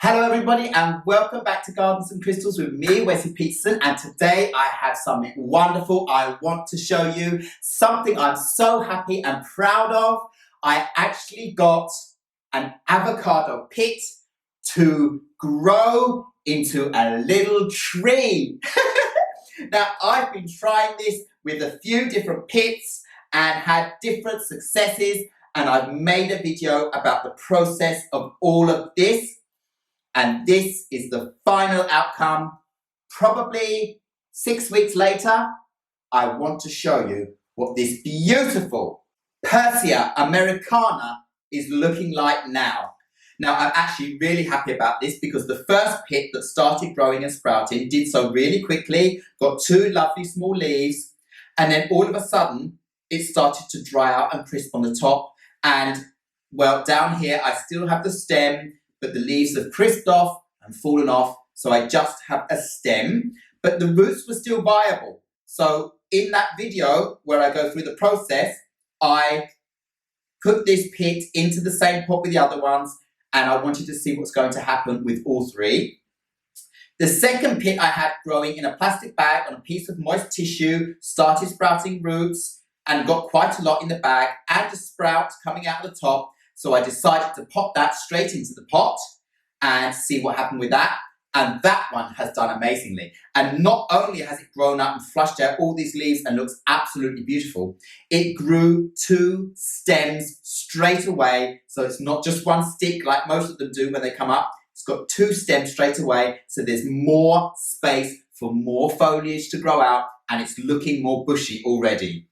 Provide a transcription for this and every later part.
Hello everybody and welcome back to Gardens and Crystals with me, Wesley Peterson, and today I have something wonderful I want to show you, something I'm so happy and proud of. I actually got an avocado pit to grow into a little tree. Now I've been trying this with a few different pits and had different successes, and I've made a video about the process of all of this. And this is the final outcome. Probably 6 weeks later, I want to show you what this beautiful Persea americana is looking like now. Now, I'm actually really happy about this because the first pit that started growing and sprouting did so really quickly, got 2 lovely small leaves, and then all of a sudden, it started to dry out and crisp on the top. And, well, down here, I still have the stem, but the leaves have crisped off and fallen off, so I just have a stem, but the roots were still viable. So in that video where I go through the process, I put this pit into the same pot with the other ones, and I wanted to see what's going to happen with all 3. The second pit I had growing in a plastic bag on a piece of moist tissue, started sprouting roots and got quite a lot in the bag and a sprout coming out of the top. So I decided to pop that straight into the pot and see what happened with that. And that one has done amazingly. And not only has it grown up and flushed out all these leaves and looks absolutely beautiful, it grew 2 stems straight away. So it's not just one stick like most of them do when they come up. It's got 2 stems straight away. So there's more space for more foliage to grow out, and it's looking more bushy already.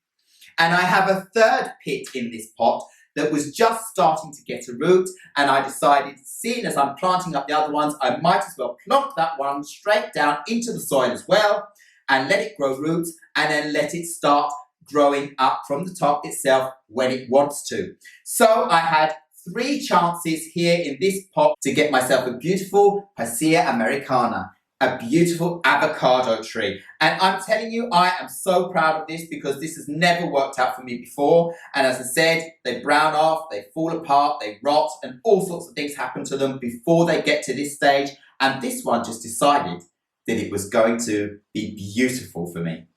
And I have a third pit in this pot that was just starting to get a root, and I decided, seeing as I'm planting up the other ones, I might as well plonk that one straight down into the soil as well and let it grow roots, and then let it start growing up from the top itself when it wants to. So I had 3 chances here in this pot to get myself a beautiful Persea americana, a beautiful avocado tree. And I'm telling you, I am so proud of this because this has never worked out for me before. And as I said, they brown off, they fall apart, they rot, and all sorts of things happen to them before they get to this stage. And this one just decided that it was going to be beautiful for me.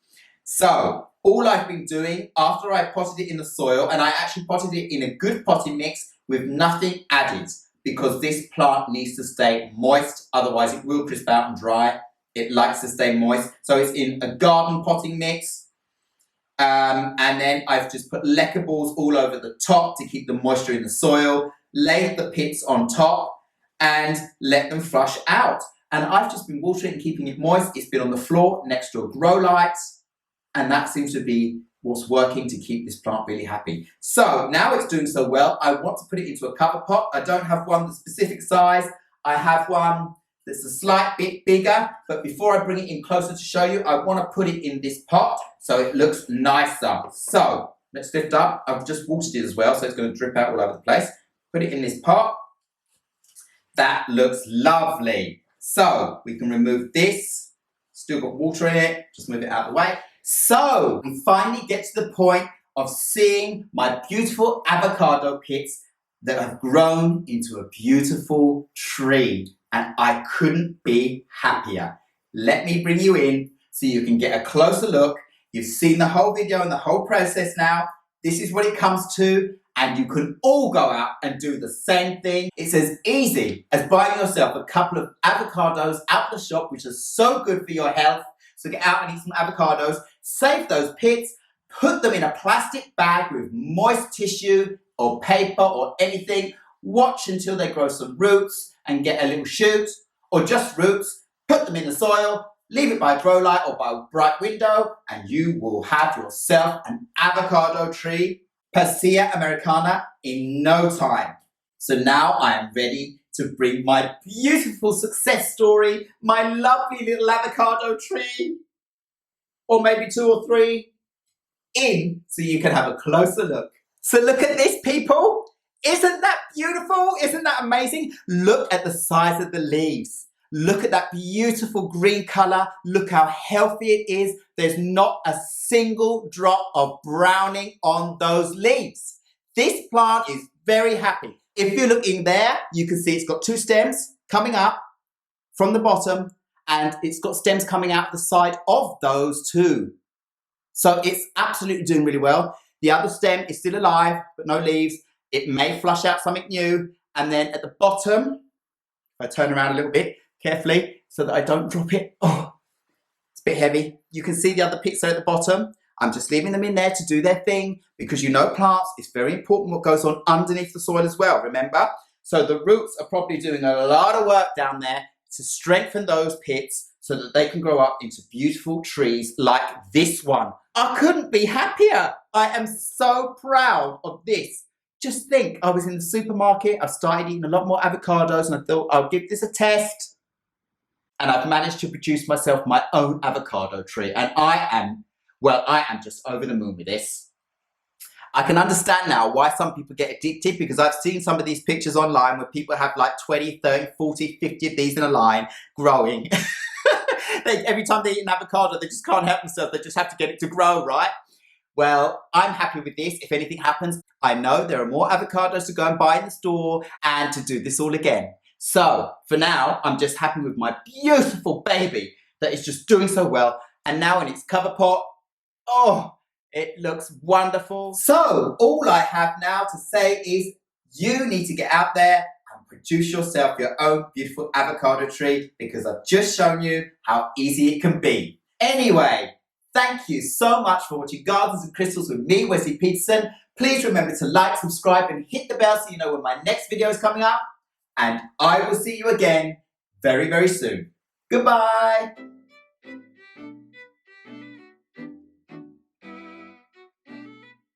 So all I've been doing after I potted it in the soil, and I actually potted it in a good potting mix with nothing added, because this plant needs to stay moist, otherwise it will crisp out and dry. It likes to stay moist. So it's in a garden potting mix. And then I've just put lecker balls all over the top to keep the moisture in the soil, laid the pits on top, and let them flush out. And I've just been watering and keeping it moist. It's been on the floor next to a grow light, and that seems to be what's working to keep this plant really happy. So now it's doing so well, I want to put it into a cover pot. I don't have one the specific size. I have one that's a slight bit bigger, but before I bring it in closer to show you, I want to put it in this pot so it looks nicer. So let's lift up. I've just watered it as well, so it's going to drip out all over the place. Put it in this pot. That looks lovely. So we can remove this. Still got water in it. Just move it out of the way. So we finally get to the point of seeing my beautiful avocado pits that have grown into a beautiful tree, and I couldn't be happier. Let me bring you in so you can get a closer look. You've seen the whole video and the whole process now. This is what it comes to, and you can all go out and do the same thing. It's as easy as buying yourself a couple of avocados out the shop, which are so good for your health. So get out and eat some avocados, save those pits, put them in a plastic bag with moist tissue or paper or anything, watch until they grow some roots and get a little shoot, or just roots, put them in the soil, leave it by a grow light or by a bright window, and you will have yourself an avocado tree, Persea americana, in no time. So now I am ready to bring my beautiful success story, my lovely little avocado tree, or maybe 2 or 3, in so you can have a closer look. So look at this, people. Isn't that beautiful? Isn't that amazing? Look at the size of the leaves. Look at that beautiful green color. Look how healthy it is. There's not a single drop of browning on those leaves. This plant is very happy. If you look in there, you can see it's got 2 stems, coming up from the bottom, and it's got stems coming out the side of those too. So it's absolutely doing really well. The other stem is still alive, but no leaves. It may flush out something new. And then at the bottom, if I turn around a little bit carefully so that I don't drop it. Oh, it's a bit heavy. You can see the other pits are at the bottom. I'm just leaving them in there to do their thing because you know plants, it's very important what goes on underneath the soil as well, remember? So the roots are probably doing a lot of work down there to strengthen those pits so that they can grow up into beautiful trees like this one. I couldn't be happier. I am so proud of this. Just think, I was in the supermarket, I've started eating a lot more avocados and I thought I'll give this a test. And I've managed to produce myself my own avocado tree. And I am just over the moon with this. I can understand now why some people get addicted because I've seen some of these pictures online where people have like 20, 30, 40, 50 of these in a line growing. Every time they eat an avocado, they just can't help themselves. They just have to get it to grow, right? Well, I'm happy with this. If anything happens, I know there are more avocados to go and buy in the store and to do this all again. So for now, I'm just happy with my beautiful baby that is just doing so well. And now in its cover pot, oh, it looks wonderful. So all I have now to say is you need to get out there and produce yourself your own beautiful avocado tree because I've just shown you how easy it can be. Anyway, thank you so much for watching Gardens and Crystals with me, Wesley Peterson. Please remember to like, subscribe and hit the bell so you know when my next video is coming up. And I will see you again very, very soon. Goodbye.